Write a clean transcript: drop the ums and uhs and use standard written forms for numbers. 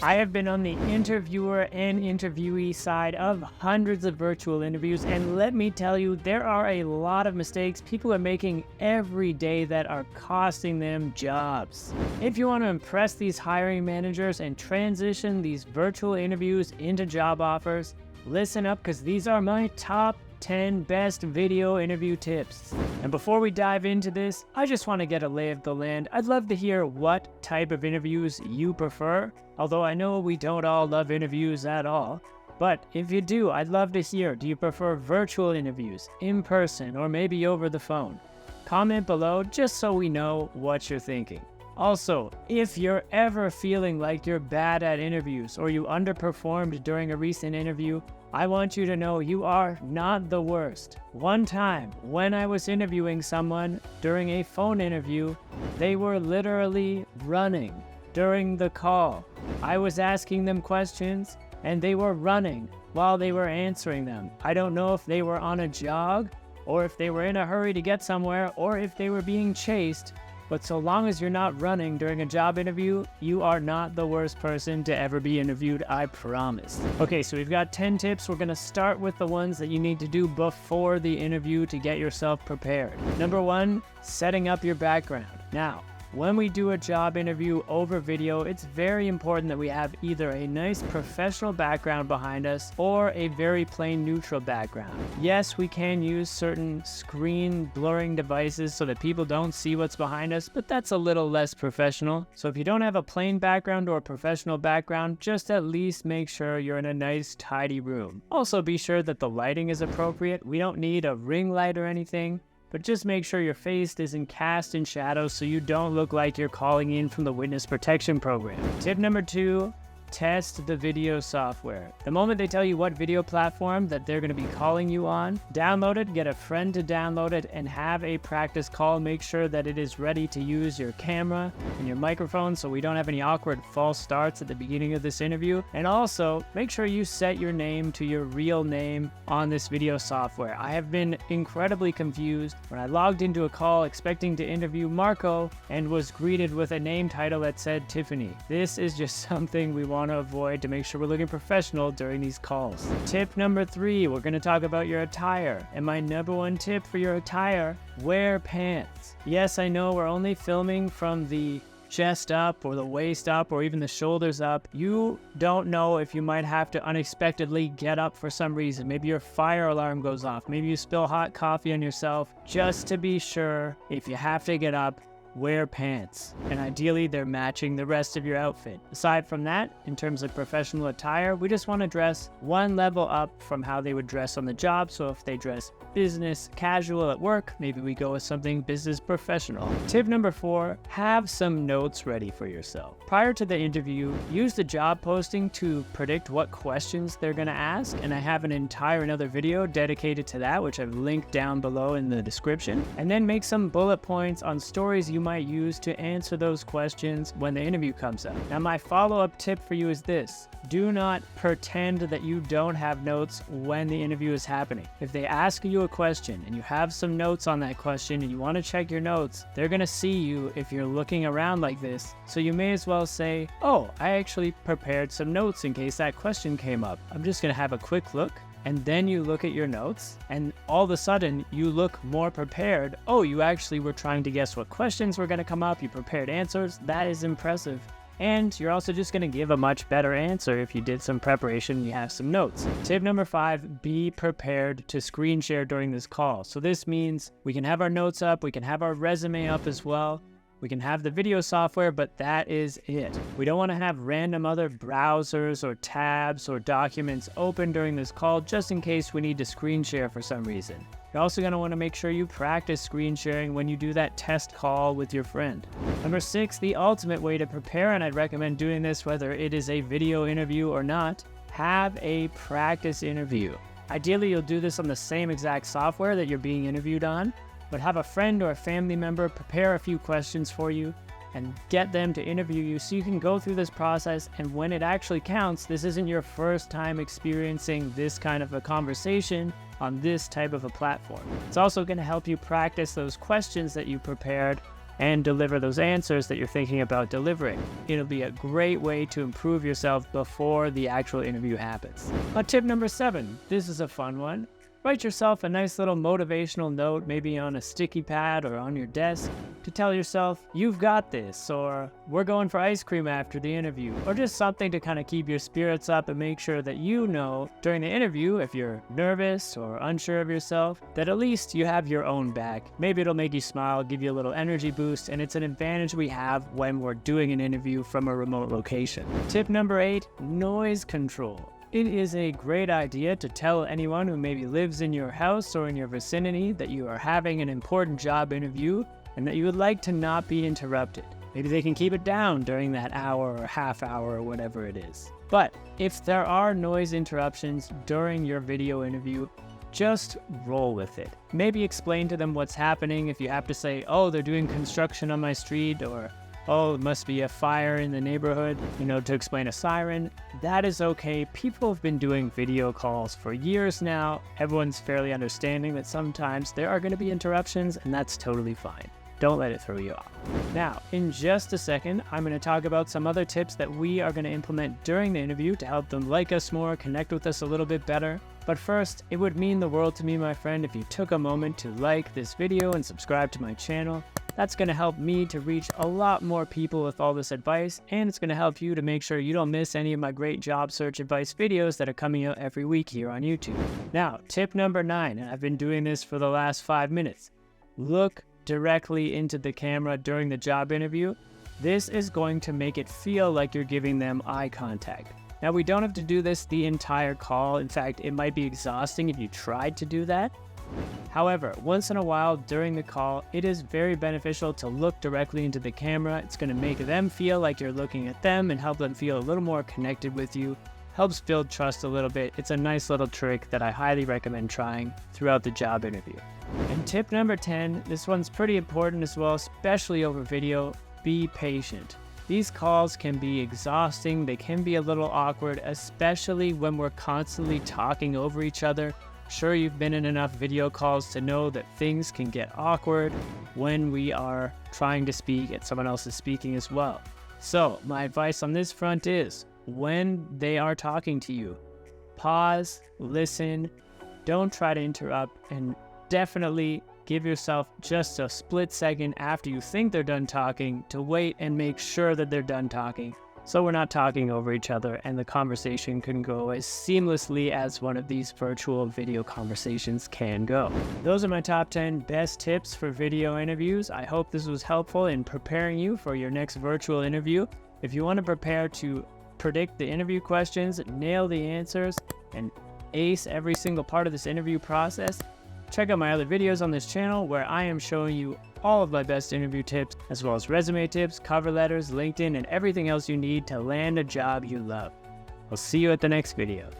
I have been on the interviewer and interviewee side of hundreds of virtual interviews, and let me tell you, there are a lot of mistakes people are making every day that are costing them jobs. If you want to impress these hiring managers and transition these virtual interviews into job offers, listen up, because these are my top 10 best video interview tips. And before we dive into this, I just want to get a lay of the land. I'd love to hear what type of interviews you prefer, although I know we don't all love interviews at all. But if you do, I'd love to hear, do you prefer virtual interviews, in person, or maybe over the phone? Comment below just so we know what you're thinking. Also, if you're ever feeling like you're bad at interviews or you underperformed during a recent interview, I want you to know you are not the worst. One time, when I was interviewing someone during a phone interview, they were literally running during the call. I was asking them questions and they were running while they were answering them. I don't know if they were on a jog or if they were in a hurry to get somewhere or if they were being chased. But so long as you're not running during a job interview, you are not the worst person to ever be interviewed, I promise. Okay, so we've got 10 tips. We're gonna start with the ones that you need to do before the interview to get yourself prepared. Number 1, setting up your background. Now, when we do a job interview over video, it's very important that we have either a nice professional background behind us or a very plain neutral background. Yes, we can use certain screen blurring devices so that people don't see what's behind us, but that's a little less professional. So if you don't have a plain background or a professional background, just at least make sure you're in a nice, tidy room. Also, be sure that the lighting is appropriate. We don't need a ring light or anything, but just make sure your face isn't cast in shadows so you don't look like you're calling in from the witness protection program. Tip number 2, test the video software. The moment they tell you what video platform that they're going to be calling you on, download it, get a friend to download it, and have a practice call. Make sure that it is ready to use your camera and your microphone so we don't have any awkward false starts at the beginning of this interview. And also, make sure you set your name to your real name on this video software. I have been incredibly confused when I logged into a call expecting to interview Marco and was greeted with a name title that said Tiffany. This is just something we want to avoid to make sure we're looking professional during these calls. Tip number 3, we're going to talk about your attire. And my number 1 tip for your attire, wear pants. Yes, I know we're only filming from the chest up or the waist up or even the shoulders up. You don't know if you might have to unexpectedly get up for some reason. Maybe your fire alarm goes off. Maybe you spill hot coffee on yourself. Just to be sure, if you have to get up, wear pants, and ideally they're matching the rest of your outfit. Aside from that, in terms of professional attire, we just want to dress one level up from how they would dress on the job. So if they dress business casual at work, maybe we go with something business professional. Tip number 4, have some notes ready for yourself. Prior to the interview, use the job posting to predict what questions they're going to ask, and I have an entire another video dedicated to that, which I've linked down below in the description. And then make some bullet points on stories you might use to answer those questions when the interview comes up. Now, my follow-up tip for you is this: do not pretend that you don't have notes when the interview is happening. If they ask you a question and you have some notes on that question and you want to check your notes, they're going to see you if you're looking around like this. So you may as well say, oh, I actually prepared some notes in case that question came up. I'm just going to have a quick look. And then you look at your notes and all of a sudden you look more prepared. Oh, you actually were trying to guess what questions were going to come up. You prepared answers. That is impressive. And you're also just going to give a much better answer if you did some preparation and you have some notes. Tip number 5, be prepared to screen share during this call. So this means we can have our notes up, we can have our resume up as well. We can have the video software, but that is it. We don't want to have random other browsers or tabs or documents open during this call just in case we need to screen share for some reason. You're also going to want to make sure you practice screen sharing when you do that test call with your friend. Number 6, the ultimate way to prepare, and I'd recommend doing this whether it is a video interview or not, have a practice interview. Ideally, you'll do this on the same exact software that you're being interviewed on, but have a friend or a family member prepare a few questions for you and get them to interview you so you can go through this process, and when it actually counts, this isn't your first time experiencing this kind of a conversation on this type of a platform. It's also going to help you practice those questions that you prepared and deliver those answers that you're thinking about delivering. It'll be a great way to improve yourself before the actual interview happens. Tip number 7, this is a fun one. Write yourself a nice little motivational note, maybe on a sticky pad or on your desk, to tell yourself, you've got this, or we're going for ice cream after the interview, or just something to kind of keep your spirits up and make sure that you know during the interview, if you're nervous or unsure of yourself, that at least you have your own back. Maybe it'll make you smile, give you a little energy boost, and it's an advantage we have when we're doing an interview from a remote location. Tip number 8, noise control. It is a great idea to tell anyone who maybe lives in your house or in your vicinity that you are having an important job interview and that you would like to not be interrupted. Maybe they can keep it down during that hour or half hour or whatever it is. But if there are noise interruptions during your video interview, just roll with it. Maybe explain to them what's happening. If you have to say, oh, they're doing construction on my street, or oh, it must be a fire in the neighborhood, to explain a siren. That is okay. People have been doing video calls for years now. Everyone's fairly understanding that sometimes there are going to be interruptions, and that's totally fine. Don't let it throw you off. Now, in just a second, I'm going to talk about some other tips that we are going to implement during the interview to help them like us more, connect with us a little bit better. But first, it would mean the world to me, my friend, if you took a moment to like this video and subscribe to my channel. That's going to help me to reach a lot more people with all this advice, and it's going to help you to make sure you don't miss any of my great job search advice videos that are coming out every week here on YouTube. Now, tip number 9, and I've been doing this for the last 5 minutes. Look directly into the camera during the job interview. This is going to make it feel like you're giving them eye contact. Now, we don't have to do this the entire call. In fact, it might be exhausting if you tried to do that. However, once in a while during the call, it is very beneficial to look directly into the camera. It's going to make them feel like you're looking at them and help them feel a little more connected with you. Helps build trust a little bit. It's a nice little trick that I highly recommend trying throughout the job interview. And tip number 10, this one's pretty important as well, especially over video. Be patient. These calls can be exhausting. They can be a little awkward, especially when we're constantly talking over each other. Sure, you've been in enough video calls to know that things can get awkward when we are trying to speak and someone else is speaking as well. So my advice on this front is, when they are talking to you, pause, listen, don't try to interrupt, and definitely give yourself just a split second after you think they're done talking to wait and make sure that they're done talking, so we're not talking over each other and the conversation can go as seamlessly as one of these virtual video conversations can go. Those are my top 10 best tips for video interviews. I hope this was helpful in preparing you for your next virtual interview. If you want to prepare to predict the interview questions, nail the answers, and ace every single part of this interview process, check out my other videos on this channel where I am showing you all of my best interview tips, as well as resume tips, cover letters, LinkedIn, and everything else you need to land a job you love. I'll see you at the next video.